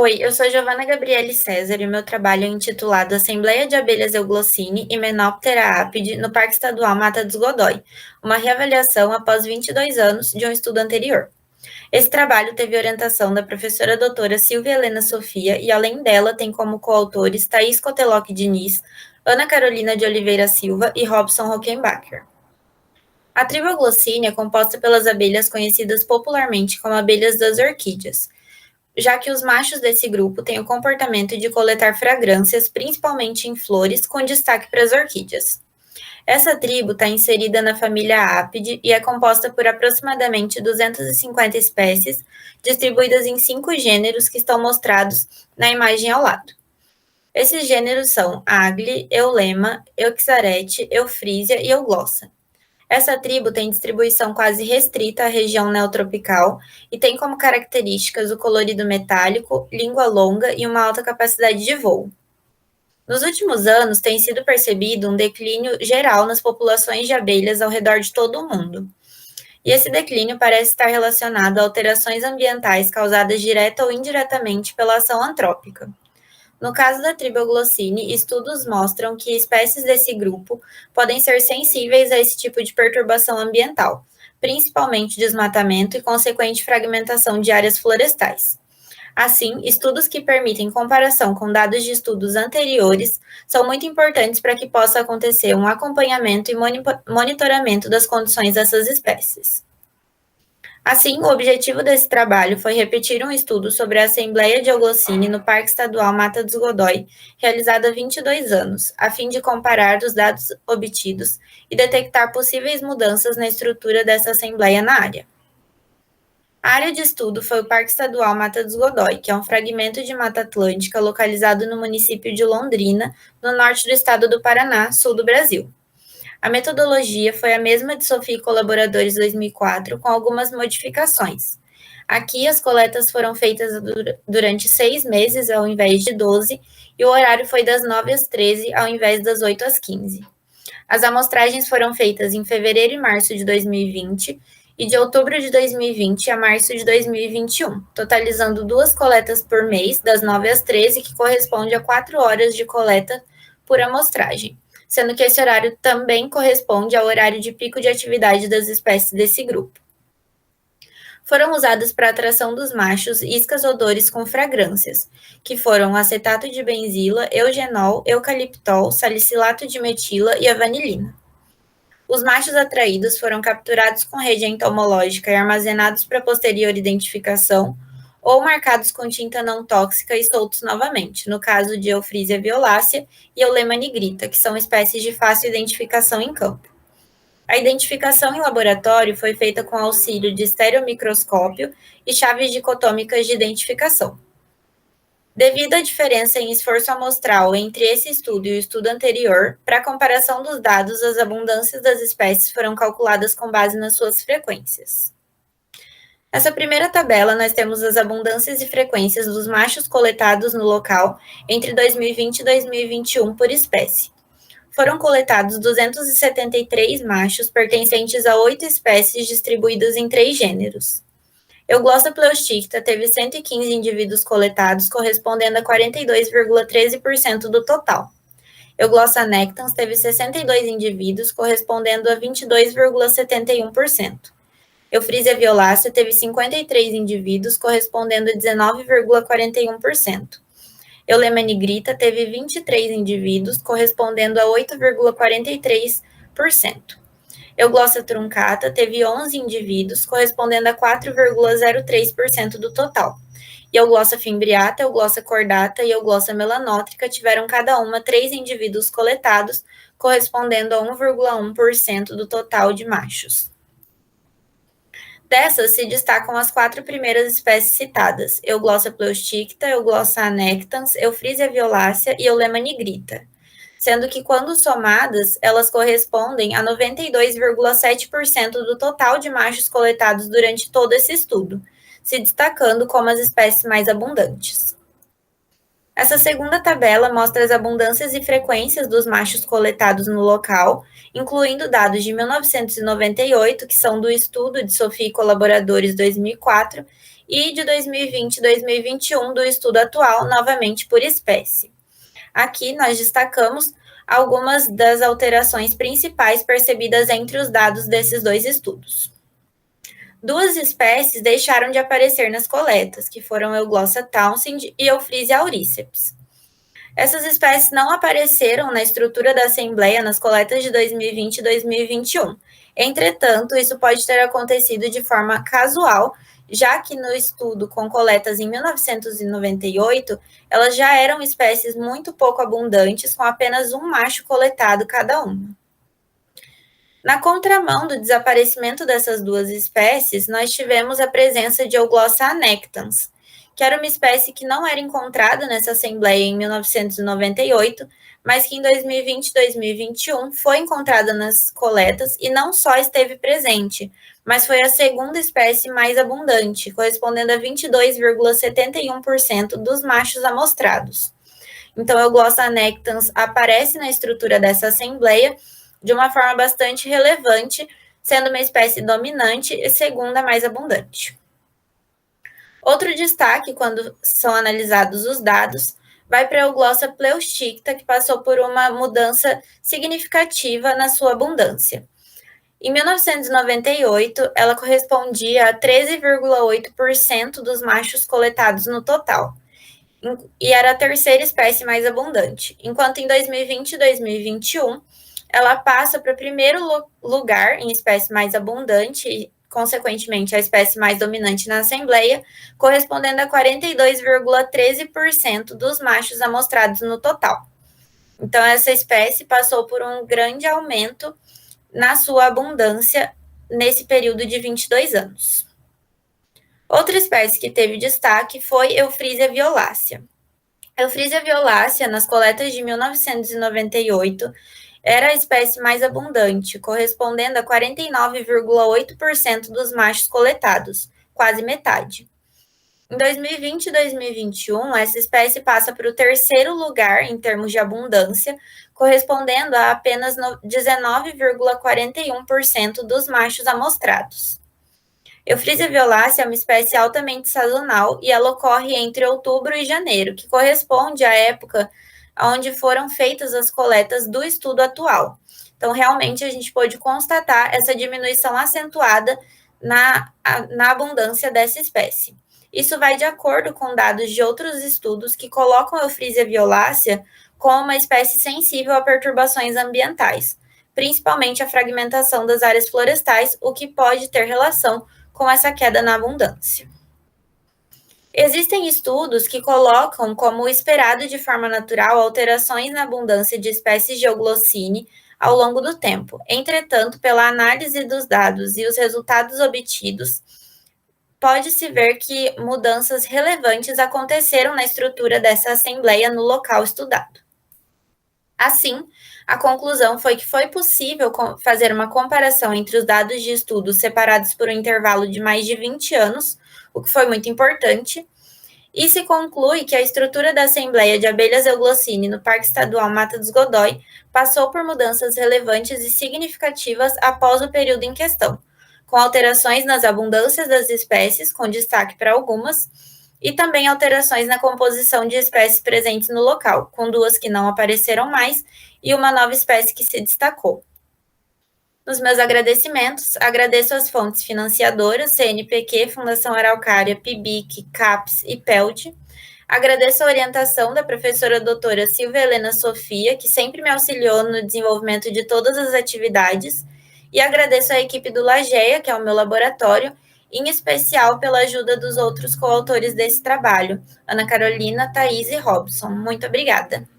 Oi, eu sou Giovana Gabriele César e o meu trabalho é intitulado Assembleia de Abelhas Euglossini e Menoptera apide no Parque Estadual Mata dos Godói, uma reavaliação após 22 anos de um estudo anterior. Esse trabalho teve orientação da professora doutora Silvia Helena Sofia e, além dela, tem como coautores Thaís Coteloc Diniz, Ana Carolina de Oliveira Silva e Robson Rockenbacher. A tribo Euglossini é composta pelas abelhas conhecidas popularmente como abelhas das orquídeas, já que os machos desse grupo têm o comportamento de coletar fragrâncias, principalmente em flores, com destaque para as orquídeas. Essa tribo está inserida na família Apide e é composta por aproximadamente 250 espécies, distribuídas em 5 gêneros que estão mostrados na imagem ao lado. Esses gêneros são Agli, Eulema, Euxarete, Eufrísia e Euglossa. Essa tribo tem distribuição quase restrita à região neotropical e tem como características o colorido metálico, língua longa e uma alta capacidade de voo. Nos últimos anos, tem sido percebido um declínio geral nas populações de abelhas ao redor de todo o mundo. E esse declínio parece estar relacionado a alterações ambientais causadas direta ou indiretamente pela ação antrópica. No caso da tribo Euglossini, estudos mostram que espécies desse grupo podem ser sensíveis a esse tipo de perturbação ambiental, principalmente desmatamento e consequente fragmentação de áreas florestais. Assim, estudos que permitem comparação com dados de estudos anteriores são muito importantes para que possa acontecer um acompanhamento e monitoramento das condições dessas espécies. Assim, o objetivo desse trabalho foi repetir um estudo sobre a Assembleia de Euglossini no Parque Estadual Mata dos Godói, realizado há 22 anos, a fim de comparar os dados obtidos e detectar possíveis mudanças na estrutura dessa Assembleia na área. A área de estudo foi o Parque Estadual Mata dos Godói, que é um fragmento de Mata Atlântica localizado no município de Londrina, no norte do estado do Paraná, sul do Brasil. A metodologia foi a mesma de Sofia e colaboradores 2004, com algumas modificações. Aqui, as coletas foram feitas durante 6 meses, ao invés de 12, e o horário foi das 9 às 13, ao invés das 8 às 15. As amostragens foram feitas em fevereiro e março de 2020 e de outubro de 2020 a março de 2021, totalizando 2 coletas por mês, das 9 às 13, que corresponde a 4 horas de coleta por amostragem, sendo que esse horário também corresponde ao horário de pico de atividade das espécies desse grupo. Foram usadas para atração dos machos iscas odores com fragrâncias, que foram acetato de benzila, eugenol, eucaliptol, salicilato de metila e a vanilina. Os machos atraídos foram capturados com rede entomológica e armazenados para posterior identificação, ou marcados com tinta não tóxica e soltos novamente, no caso de Eufrísia violácea e Eulema nigrita, que são espécies de fácil identificação em campo. A identificação em laboratório foi feita com auxílio de estereomicroscópio e chaves dicotômicas de identificação. Devido à diferença em esforço amostral entre esse estudo e o estudo anterior, para a comparação dos dados, as abundâncias das espécies foram calculadas com base nas suas frequências. Nessa primeira tabela, nós temos as abundâncias e frequências dos machos coletados no local entre 2020 e 2021 por espécie. Foram coletados 273 machos pertencentes a 8 espécies distribuídas em 3 gêneros. Euglossa pleusticta teve 115 indivíduos coletados, correspondendo a 42,13% do total. Euglossa nectans teve 62 indivíduos, correspondendo a 22,71%. Eufrísia violácea teve 53 indivíduos, correspondendo a 19,41%. Eulema nigrita teve 23 indivíduos, correspondendo a 8,43%. Euglossa truncata teve 11 indivíduos, correspondendo a 4,03% do total. E Euglossa fimbriata, Euglossa cordata e Euglossa melanótrica tiveram cada uma 3 indivíduos coletados, correspondendo a 1,1% do total de machos. Dessas se destacam as 4 primeiras espécies citadas, Euglossa pleusticta, Euglossa anectans, Eufrísia violácea e Eulema nigrita, sendo que, quando somadas, elas correspondem a 92,7% do total de machos coletados durante todo esse estudo, se destacando como as espécies mais abundantes. Essa segunda tabela mostra as abundâncias e frequências dos machos coletados no local, incluindo dados de 1998, que são do estudo de Sofia e colaboradores 2004, e de 2020 e 2021 do estudo atual, novamente por espécie. Aqui nós destacamos algumas das alterações principais percebidas entre os dados desses dois estudos. Duas espécies deixaram de aparecer nas coletas, que foram Euglossa townsend e Euphrysia auriceps. Essas espécies não apareceram na estrutura da Assembleia nas coletas de 2020 e 2021. Entretanto, isso pode ter acontecido de forma casual, já que no estudo com coletas em 1998, elas já eram espécies muito pouco abundantes, com apenas um macho coletado cada uma. Na contramão do desaparecimento dessas duas espécies, nós tivemos a presença de Euglossa annectans, que era uma espécie que não era encontrada nessa assembleia em 1998, mas que em 2020 e 2021 foi encontrada nas coletas e não só esteve presente, mas foi a segunda espécie mais abundante, correspondendo a 22,71% dos machos amostrados. Então, Euglossa annectans aparece na estrutura dessa assembleia de uma forma bastante relevante, sendo uma espécie dominante e segunda mais abundante. Outro destaque, quando são analisados os dados, vai para a Euglossa pleusticta, que passou por uma mudança significativa na sua abundância. Em 1998, ela correspondia a 13,8% dos machos coletados no total, e era a terceira espécie mais abundante, enquanto em 2020 e 2021, ela passa para o primeiro lugar em espécie mais abundante e, consequentemente, a espécie mais dominante na Assembleia, correspondendo a 42,13% dos machos amostrados no total. Então, essa espécie passou por um grande aumento na sua abundância nesse período de 22 anos. Outra espécie que teve destaque foi Euphrysia violácea. Euphrysia violácea, nas coletas de 1998, era a espécie mais abundante, correspondendo a 49,8% dos machos coletados, quase metade. Em 2020 e 2021, essa espécie passa para o terceiro lugar em termos de abundância, correspondendo a apenas 19,41% dos machos amostrados. Euphrysia violácea é uma espécie altamente sazonal e ela ocorre entre outubro e janeiro, que corresponde à época onde foram feitas as coletas do estudo atual. Então, realmente, a gente pôde constatar essa diminuição acentuada na abundância dessa espécie. Isso vai de acordo com dados de outros estudos que colocam a Euphrysia violácea como uma espécie sensível a perturbações ambientais, principalmente a fragmentação das áreas florestais, o que pode ter relação com essa queda na abundância. Existem estudos que colocam como esperado de forma natural alterações na abundância de espécies de euglossine ao longo do tempo. Entretanto, pela análise dos dados e os resultados obtidos, pode-se ver que mudanças relevantes aconteceram na estrutura dessa assembleia no local estudado. Assim, a conclusão foi que foi possível fazer uma comparação entre os dados de estudos separados por um intervalo de mais de 20 anos, o que foi muito importante, e se conclui que a estrutura da Assembleia de Abelhas Euglossine no Parque Estadual Mata dos Godói passou por mudanças relevantes e significativas após o período em questão, com alterações nas abundâncias das espécies, com destaque para algumas, e também alterações na composição de espécies presentes no local, com duas que não apareceram mais e uma nova espécie que se destacou. Nos meus agradecimentos, agradeço às fontes financiadoras, CNPq, Fundação Araucária, PIBIC, CAPES e PELD. Agradeço a orientação da professora doutora Silvia Helena Sofia, que sempre me auxiliou no desenvolvimento de todas as atividades, e agradeço à equipe do Lageia, que é o meu laboratório, em especial pela ajuda dos outros coautores desse trabalho, Ana Carolina, Thaís e Robson. Muito obrigada.